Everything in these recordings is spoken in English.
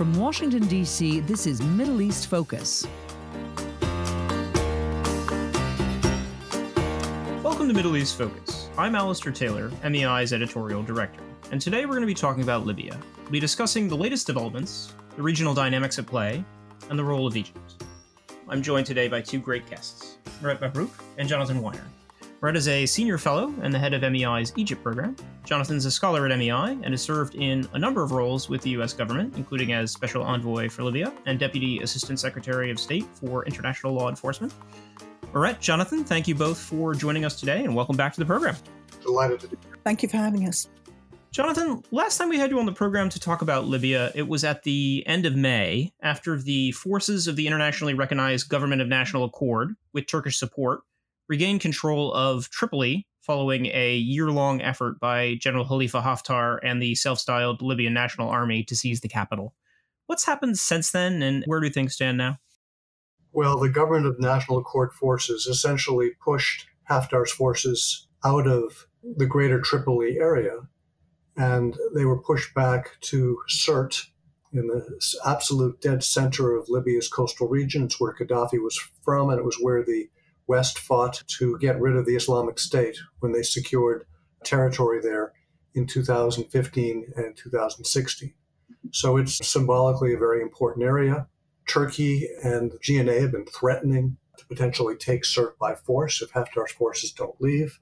From Washington, D.C., this is Middle East Focus. Welcome to Middle East Focus. I'm Alistair Taylor, MEI's editorial director, and today we're going to be talking about Libya. We'll be discussing the latest developments, the regional dynamics at play, and the role of Egypt. I'm joined today by two great guests, Mirette Mabrouk and Jonathan Winer. Mirette is a senior fellow and the head of MEI's Egypt program. Jonathan's a scholar at MEI and has served in a number of roles with the U.S. government, including as Special Envoy for Libya and Deputy Assistant Secretary of State for International Law Enforcement. Mirette, Jonathan, thank you both for joining us today, and welcome back to the program. Delighted to be here. Thank you for having us. Jonathan, last time we had you on the program to talk about Libya, it was at the end of May, after the forces of the internationally recognized Government of National Accord, with Turkish support, regained control of Tripoli following a year-long effort by General Khalifa Haftar and the self-styled Libyan National Army to seize the capital. What's happened since then, and where do things stand now? Well, the Government of National Accord forces essentially pushed Haftar's forces out of the greater Tripoli area, and they were pushed back to Sirte in the absolute dead center of Libya's coastal region. It's where Gaddafi was from, and it was where the West fought to get rid of the Islamic State when they secured territory there in 2015 and 2016. So it's symbolically a very important area. Turkey and GNA have been threatening to potentially take Sirte by force if Haftar's forces don't leave.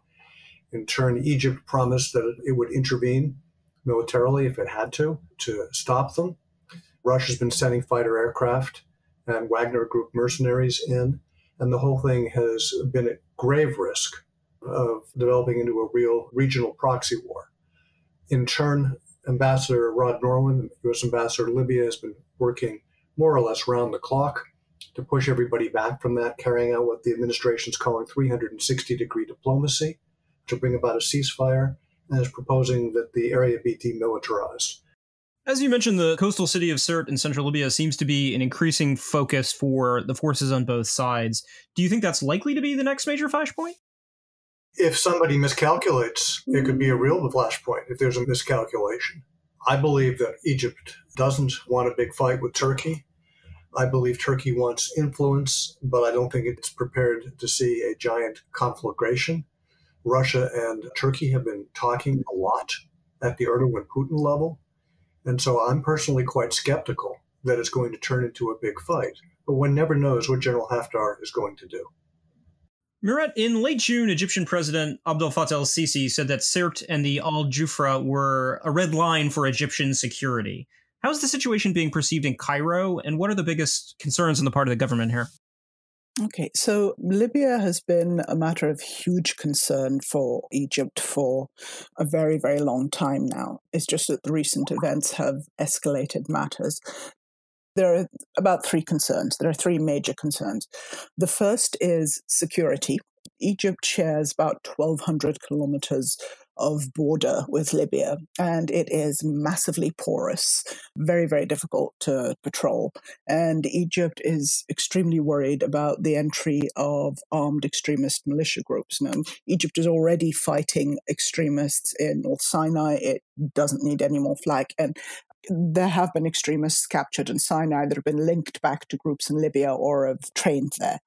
In turn, Egypt promised that it would intervene militarily if it had to stop them. Russia's been sending fighter aircraft and Wagner Group mercenaries in, and the whole thing has been at grave risk of developing into a real regional proxy war. In turn, Ambassador Rod Norland, U.S. Ambassador to Libya, has been working more or less round the clock to push everybody back from that, carrying out what the administration's calling 360-degree diplomacy to bring about a ceasefire, and is proposing that the area be demilitarized. As you mentioned, the coastal city of Sirte in central Libya seems to be an increasing focus for the forces on both sides. Do you think that's likely to be the next major flashpoint? If somebody miscalculates, it could be a real flashpoint if there's a miscalculation. I believe that Egypt doesn't want a big fight with Turkey. I believe Turkey wants influence, but I don't think it's prepared to see a giant conflagration. Russia and Turkey have been talking a lot at the Erdogan-Putin level. And so I'm personally quite skeptical that it's going to turn into a big fight. But one never knows what General Haftar is going to do. Mirette, in late June, Egyptian President Abdel Fattah el-Sisi said that Sirte and the Al-Jufra were a red line for Egyptian security. How is the situation being perceived in Cairo, and what are the biggest concerns on the part of the government here? Okay, so Libya has been a matter of huge concern for Egypt for a very, very long time now. It's just that the recent events have escalated matters. There are about three concerns. There are three major concerns. The first is security. Egypt shares about 1,200 kilometers of border with Libya, and it is massively porous, very, very difficult to patrol. And Egypt is extremely worried about the entry of armed extremist militia groups. Now, Egypt is already fighting extremists in North Sinai. It doesn't need any more flak. And there have been extremists captured in Sinai that have been linked back to groups in Libya or have trained there.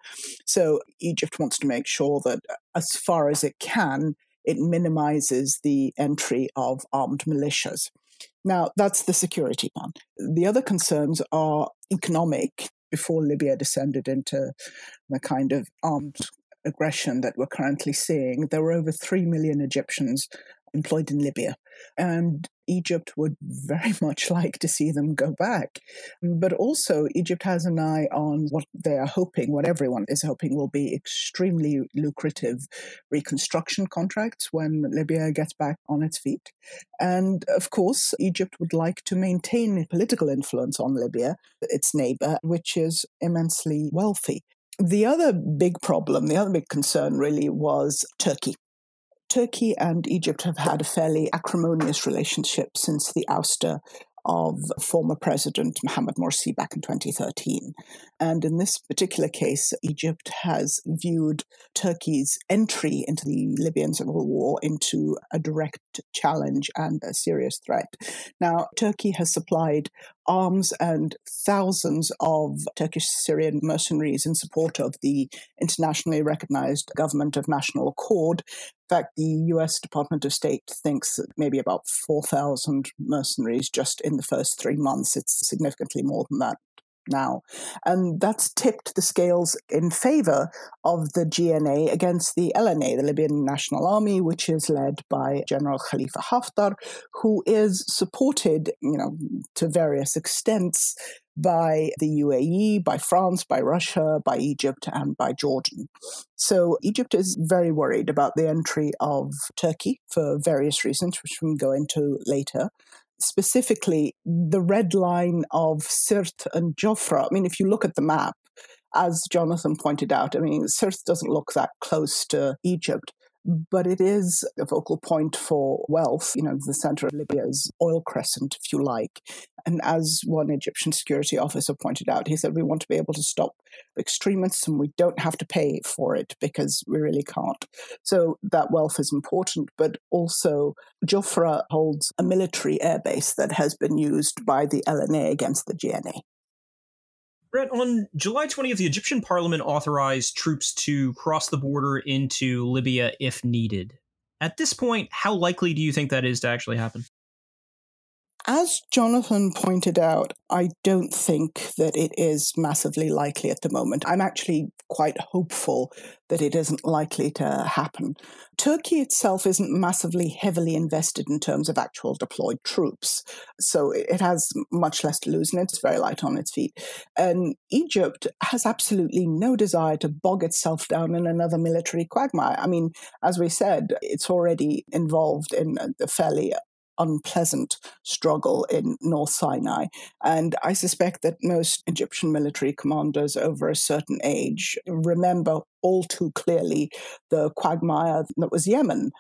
So Egypt wants to make sure that as far as it can, it minimizes the entry of armed militias. Now, that's the security one. The other concerns are economic. Before Libya descended into the kind of armed aggression that we're currently seeing, there were over 3 million Egyptians employed in Libya. And Egypt would very much like to see them go back. But also, Egypt has an eye on what they are hoping, what everyone is hoping will be extremely lucrative reconstruction contracts when Libya gets back on its feet. And of course, Egypt would like to maintain political influence on Libya, its neighbor, which is immensely wealthy. The other big problem, the other big concern really was Turkey. Turkey and Egypt have had a fairly acrimonious relationship since the ouster of former President Mohamed Morsi back in 2013. And in this particular case, Egypt has viewed Turkey's entry into the Libyan civil war into a direct challenge and a serious threat. Now, Turkey has supplied arms and thousands of Turkish Syrian mercenaries in support of the internationally recognized government of national accord. In fact, the US Department of State thinks that maybe about 4,000 mercenaries just in the first 3 months. It's significantly more than that now. And that's tipped the scales in favor of the GNA against the LNA, the Libyan National Army, which is led by General Khalifa Haftar, who is supported, to various extents by the UAE, by France, by Russia, by Egypt, and by Jordan. So Egypt is very worried about the entry of Turkey for various reasons, which we can go into later. Specifically, the red line of Sirte and Jafra. I mean, if you look at the map, as Jonathan pointed out, Sirte doesn't look that close to Egypt, but it is a focal point for wealth, the center of Libya's oil crescent, if you like. And as one Egyptian security officer pointed out, he said, we want to be able to stop extremists and we don't have to pay for it because we really can't. So that wealth is important, but also Jafra holds a military airbase that has been used by the LNA against the GNA. Brett, on July 20th, the Egyptian parliament authorized troops to cross the border into Libya if needed. At this point, how likely do you think that is to actually happen? As Jonathan pointed out, I don't think that it is massively likely at the moment. I'm actually quite hopeful that it isn't likely to happen. Turkey itself isn't massively heavily invested in terms of actual deployed troops, so it has much less to lose, and it's very light on its feet. And Egypt has absolutely no desire to bog itself down in another military quagmire. As we said, it's already involved in a fairly unpleasant struggle in North Sinai. And I suspect that most Egyptian military commanders over a certain age remember all too clearly the quagmire that was Yemen,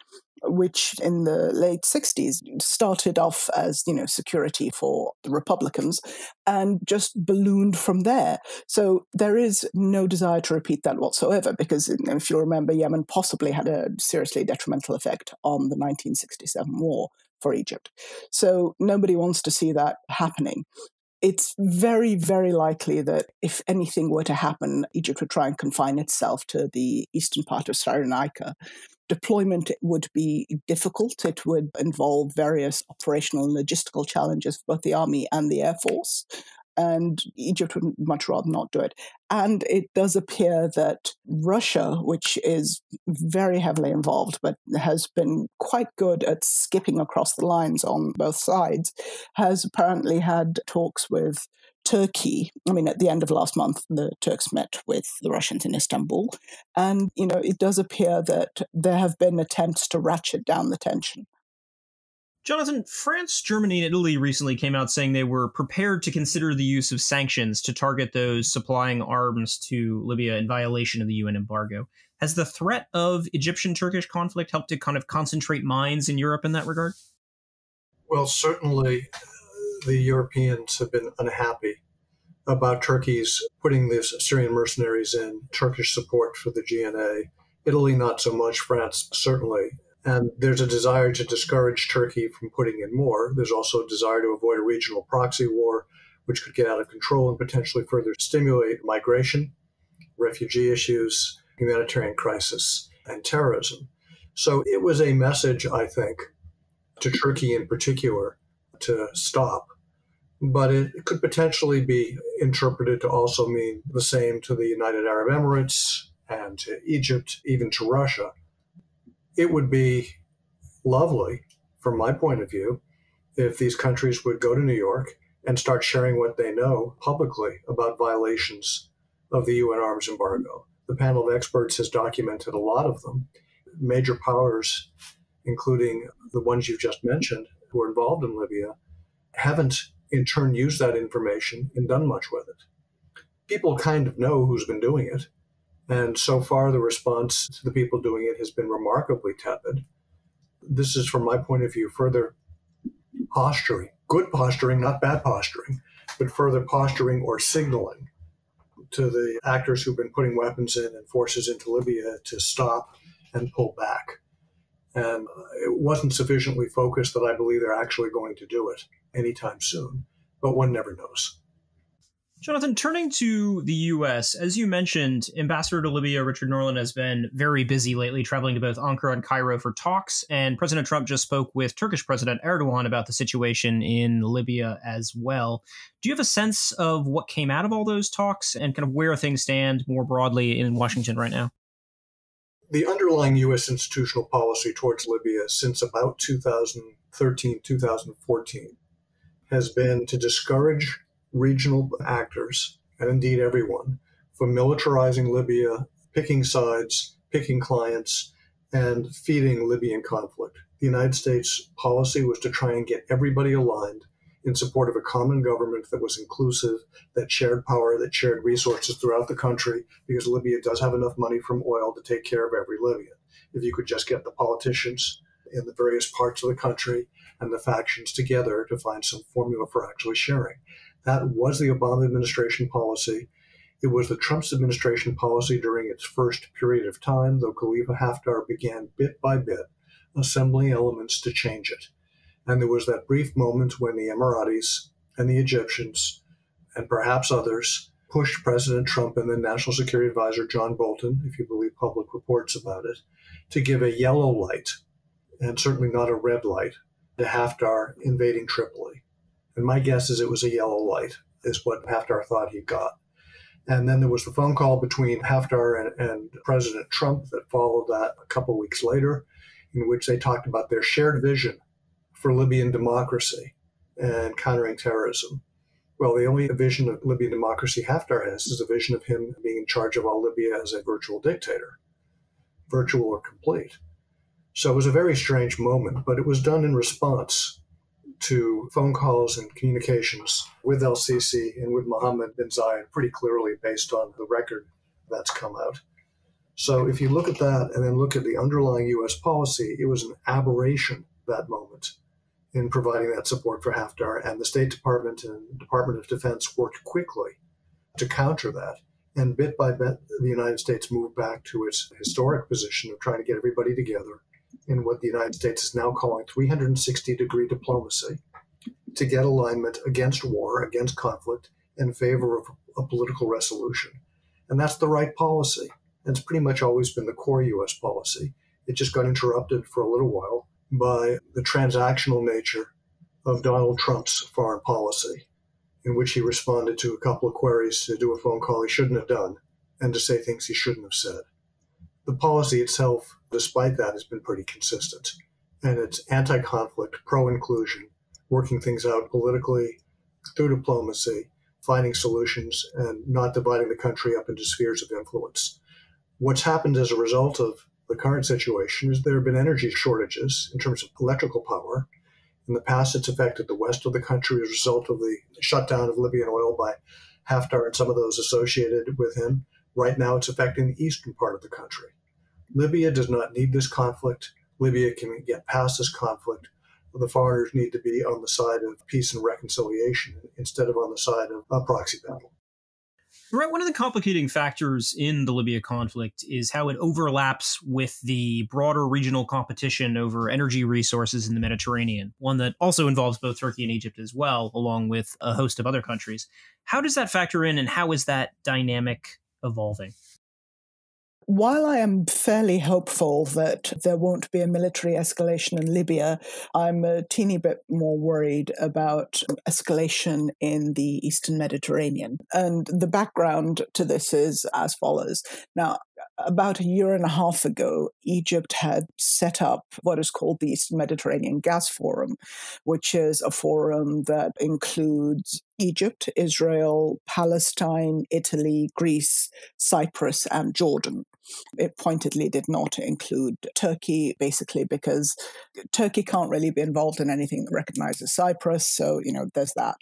which in the late 60s started off as, security for the Republicans and just ballooned from there. So there is no desire to repeat that whatsoever, because if you remember, Yemen possibly had a seriously detrimental effect on the 1967 war for Egypt. So nobody wants to see that happening. It's very, very likely that if anything were to happen, Egypt would try and confine itself to the eastern part of Cyrenaica. Deployment would be difficult. It would involve various operational and logistical challenges for both the army and the air force. And Egypt would much rather not do it. And it does appear that Russia, which is very heavily involved, but has been quite good at skipping across the lines on both sides, has apparently had talks with Turkey. At the end of last month, the Turks met with the Russians in Istanbul. And, it does appear that there have been attempts to ratchet down the tension. Jonathan, France, Germany, and Italy recently came out saying they were prepared to consider the use of sanctions to target those supplying arms to Libya in violation of the UN embargo. Has the threat of Egyptian-Turkish conflict helped to kind of concentrate minds in Europe in that regard? Well, certainly the Europeans have been unhappy about Turkey's putting these Syrian mercenaries in, Turkish support for the GNA. Italy, not so much. France, certainly. And there's a desire to discourage Turkey from putting in more. There's also a desire to avoid a regional proxy war, which could get out of control and potentially further stimulate migration, refugee issues, humanitarian crisis, and terrorism. So it was a message, I think, to Turkey in particular to stop. But it could potentially be interpreted to also mean the same to the United Arab Emirates and to Egypt, even to Russia. It would be lovely, from my point of view, if these countries would go to New York and start sharing what they know publicly about violations of the UN arms embargo. The panel of experts has documented a lot of them. Major powers, including the ones you've just mentioned, who are involved in Libya, haven't in turn used that information and done much with it. People kind of know who's been doing it. And so far, the response to the people doing it has been remarkably tepid. This is, from my point of view, further posturing, good posturing, not bad posturing, but further posturing or signaling to the actors who've been putting weapons in and forces into Libya to stop and pull back. And it wasn't sufficiently focused that I believe they're actually going to do it anytime soon. but one never knows. Jonathan, turning to the U.S., as you mentioned, Ambassador to Libya Richard Norland has been very busy lately, traveling to both Ankara and Cairo for talks, and President Trump just spoke with Turkish President Erdogan about the situation in Libya as well. Do you have a sense of what came out of all those talks and kind of where things stand more broadly in Washington right now? The underlying U.S. institutional policy towards Libya since about 2013, 2014 has been to discourage regional actors, and indeed everyone, from militarizing Libya, picking sides, picking clients, and feeding Libyan conflict. The United States policy was to try and get everybody aligned in support of a common government that was inclusive, that shared power, that shared resources throughout the country, because Libya does have enough money from oil to take care of every Libyan. If you could just get the politicians in the various parts of the country and the factions together to find some formula for actually sharing. That was the Obama administration policy. It was the Trump administration policy during its first period of time, though Khalifa Haftar began bit by bit assembling elements to change it. And there was that brief moment when the Emiratis and the Egyptians, and perhaps others, pushed President Trump and the National Security Advisor John Bolton, if you believe public reports about it, to give a yellow light, and certainly not a red light, to Haftar invading Tripoli. And my guess is it was a yellow light, is what Haftar thought he got. And then there was the phone call between Haftar and President Trump that followed that a couple weeks later, in which they talked about their shared vision for Libyan democracy and countering terrorism. Well, the only vision of Libyan democracy Haftar has is a vision of him being in charge of all Libya as a virtual dictator, virtual or complete. So it was a very strange moment, but it was done in response to phone calls and communications with el-Sisi and with Mohammed bin Zayed, pretty clearly based on the record that's come out. So if you look at that and then look at the underlying U.S. policy, it was an aberration, that moment, in providing that support for Haftar. And the State Department and Department of Defense worked quickly to counter that. And bit by bit, the United States moved back to its historic position of trying to get everybody together in what the United States is now calling 360-degree diplomacy to get alignment against war, against conflict, in favor of a political resolution. And that's the right policy. And it's pretty much always been the core U.S. policy. It just got interrupted for a little while by the transactional nature of Donald Trump's foreign policy, in which he responded to a couple of queries to do a phone call he shouldn't have done and to say things he shouldn't have said. The policy itself, despite that, has been pretty consistent. And it's anti-conflict, pro-inclusion, working things out politically, through diplomacy, finding solutions, and not dividing the country up into spheres of influence. What's happened as a result of the current situation is there have been energy shortages in terms of electrical power. In the past, it's affected the west of the country as a result of the shutdown of Libyan oil by Haftar and some of those associated with him. Right now, it's affecting the eastern part of the country. Libya does not need this conflict. Libya can get past this conflict. The foreigners need to be on the side of peace and reconciliation instead of on the side of a proxy battle. Right. One of the complicating factors in the Libya conflict is how it overlaps with the broader regional competition over energy resources in the Mediterranean, one that also involves both Turkey and Egypt as well, along with a host of other countries. How does that factor in, and how is that dynamic evolving? While I am fairly hopeful that there won't be a military escalation in Libya, I'm a teeny bit more worried about escalation in the Eastern Mediterranean. And the background to this is as follows. Now, about a year and a half ago, Egypt had set up what is called the Eastern Mediterranean Gas Forum, which is a forum that includes Egypt, Israel, Palestine, Italy, Greece, Cyprus, and Jordan. It pointedly did not include Turkey, basically because Turkey can't really be involved in anything that recognizes Cyprus. So, there's that.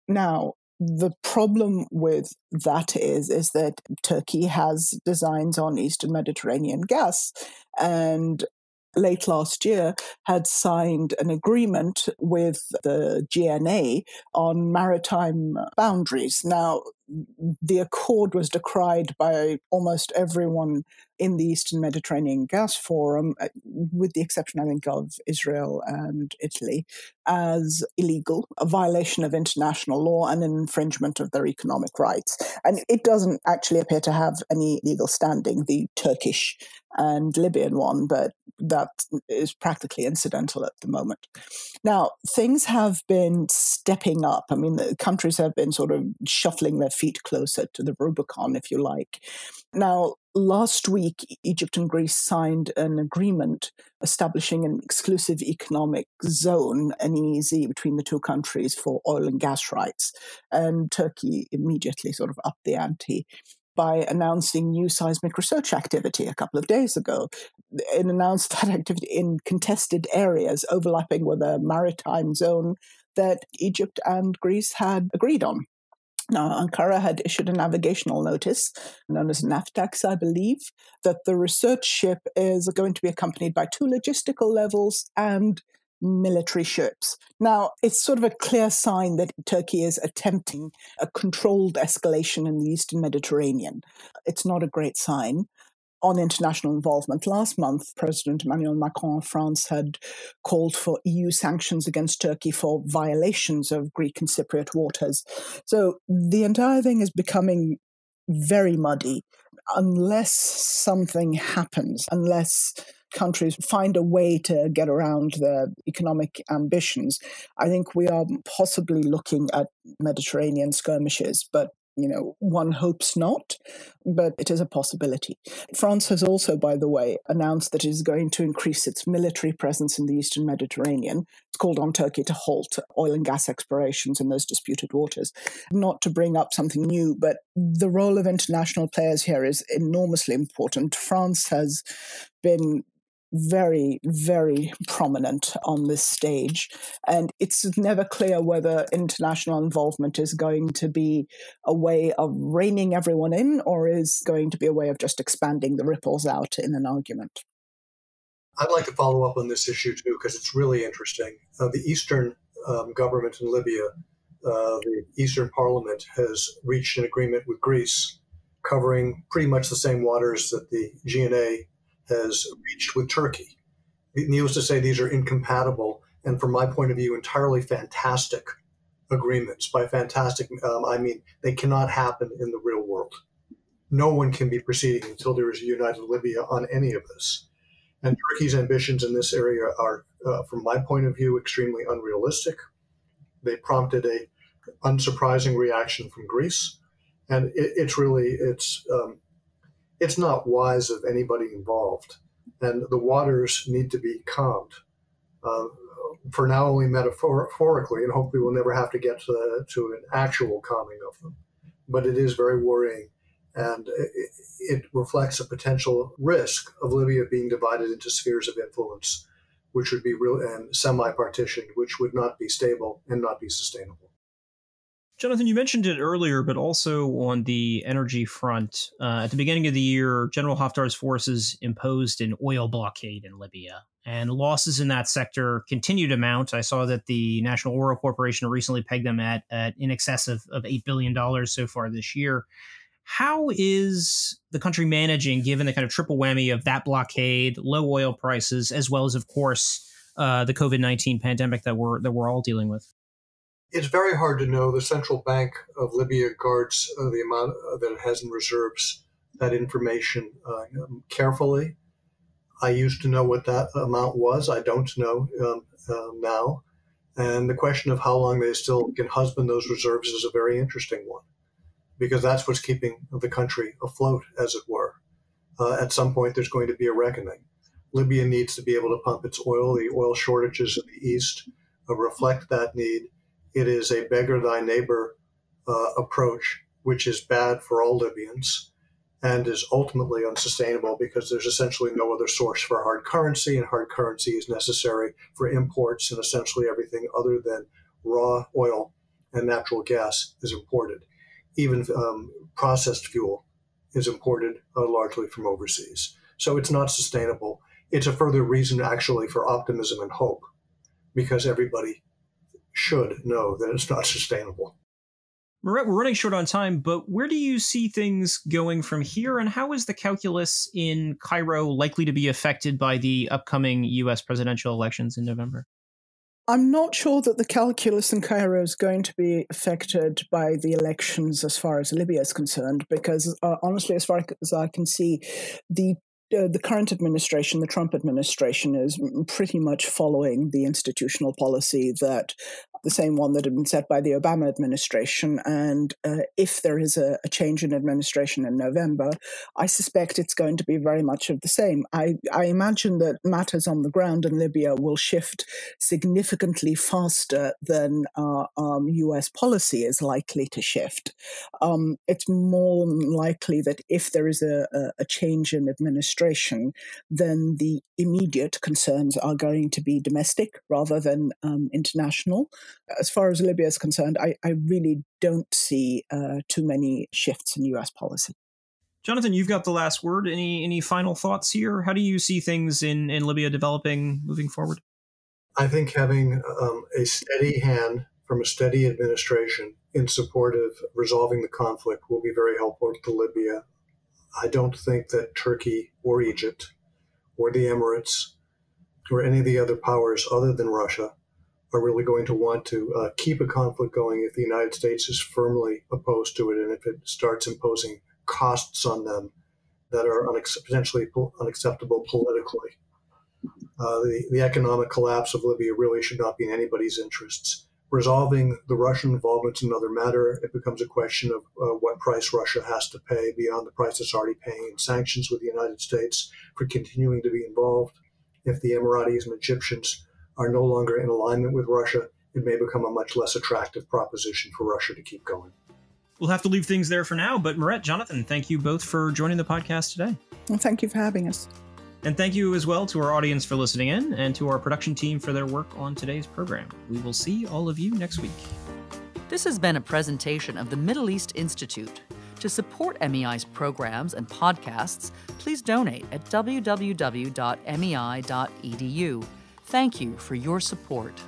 Now, the problem with that is that Turkey has designs on Eastern Mediterranean gas, and late last year had signed an agreement with the GNA on maritime boundaries. Now, the accord was decried by almost everyone in the Eastern Mediterranean Gas Forum, with the exception, I think, of Israel and Italy, as illegal, a violation of international law and an infringement of their economic rights. And it doesn't actually appear to have any legal standing, the Turkish and Libyan one, but that is practically incidental at the moment. Now, things have been stepping up. I mean, the countries have been sort of shuffling their feet closer to the Rubicon, if you like. Now, last week, Egypt and Greece signed an agreement establishing an exclusive economic zone, an EEZ, between the two countries for oil and gas rights. And Turkey immediately sort of upped the ante by announcing new seismic research activity a couple of days ago. It announced that activity in contested areas overlapping with a maritime zone that Egypt and Greece had agreed on. Now, Ankara had issued a navigational notice, known as NAFTAX, I believe, that the research ship is going to be accompanied by 2 logistical levels and military ships. Now, it's sort of a clear sign that Turkey is attempting a controlled escalation in the Eastern Mediterranean. It's not a great sign on international involvement. Last month, President Emmanuel Macron of France had called for EU sanctions against Turkey for violations of Greek and Cypriot waters. So the entire thing is becoming very muddy unless something happens, unless countries find a way to get around their economic ambitions. I think we are possibly looking at Mediterranean skirmishes, but one hopes not, but it is a possibility. France has also, by the way, announced that it is going to increase its military presence in the Eastern Mediterranean. It's called on Turkey to halt oil and gas explorations in those disputed waters. Not to bring up something new, but the role of international players here is enormously important. France has been very, very prominent on this stage. And it's never clear whether international involvement is going to be a way of reining everyone in or is going to be a way of just expanding the ripples out in an argument. I'd like to follow up on this issue, too, because it's really interesting. The Eastern government in Libya, the Eastern Parliament, has reached an agreement with Greece covering pretty much the same waters that the GNA has reached with Turkey. Needless to say, these are incompatible and, from my point of view, entirely fantastic agreements. By fantastic, I mean they cannot happen in the real world. No one can be proceeding until there is a united Libya on any of this. And Turkey's ambitions in this area are, from my point of view, extremely unrealistic. They prompted a unsurprising reaction from Greece, and it's not wise of anybody involved, and the waters need to be calmed. For now, only metaphorically, and hopefully we'll never have to get to an actual calming of them. But it is very worrying, and it reflects a potential risk of Libya being divided into spheres of influence, which would be real and semi-partitioned, which would not be stable and not be sustainable. Jonathan, you mentioned it earlier, but also on the energy front. At the beginning of the year, General Haftar's forces imposed an oil blockade in Libya, and losses in that sector continue to mount. I saw that the National Oil Corporation recently pegged them at in excess of $8 billion so far this year. How is the country managing, given the kind of triple whammy of that blockade, low oil prices, as well as, of course, the COVID-19 pandemic that we're all dealing with? It's very hard to know. The central bank of Libya guards the amount that it has in reserves, that information carefully. I used to know what that amount was. I don't know now. And the question of how long they still can husband those reserves is a very interesting one, because that's what's keeping the country afloat, as it were. At some point, there's going to be a reckoning. Libya needs to be able to pump its oil. The oil shortages in the east reflect that need. It is a beggar thy neighbor approach, which is bad for all Libyans and is ultimately unsustainable because there's essentially no other source for hard currency, and hard currency is necessary for imports, and essentially everything other than raw oil and natural gas is imported. Even processed fuel is imported largely from overseas. So it's not sustainable. It's a further reason actually for optimism and hope, because everybody should know that it's not sustainable. Mirette, we're running short on time, but where do you see things going from here, and how is the calculus in Cairo likely to be affected by the upcoming U.S. presidential elections in November? I'm not sure that the calculus in Cairo is going to be affected by the elections as far as Libya is concerned, because honestly, as far as I can see, the current administration, the Trump administration, is pretty much following the institutional policy that the same one that had been set by the Obama administration. And if there is a change in administration in November, I suspect it's going to be very much of the same. I imagine that matters on the ground in Libya will shift significantly faster than U.S. policy is likely to shift. It's more likely that if there is a change in administration, then the immediate concerns are going to be domestic rather than international. As far as Libya is concerned, I really don't see too many shifts in U.S. policy. Jonathan, you've got the last word. Any final thoughts here? How do you see things in Libya developing moving forward? I think having a steady hand from a steady administration in support of resolving the conflict will be very helpful to Libya. I don't think that Turkey or Egypt or the Emirates or any of the other powers other than Russia are really going to want to keep a conflict going if the United States is firmly opposed to it and if it starts imposing costs on them that are potentially unacceptable politically. The economic collapse of Libya really should not be in anybody's interests. Resolving the Russian involvement is another matter. It becomes a question of what price Russia has to pay beyond the price it's already paying in sanctions with the United States for continuing to be involved. If the Emiratis and Egyptians are no longer in alignment with Russia, it may become a much less attractive proposition for Russia to keep going. We'll have to leave things there for now, but Mirette, Jonathan, thank you both for joining the podcast today. Well, thank you for having us. And thank you as well to our audience for listening in and to our production team for their work on today's program. We will see all of you next week. This has been a presentation of the Middle East Institute. To support MEI's programs and podcasts, please donate at www.mei.edu. Thank you for your support.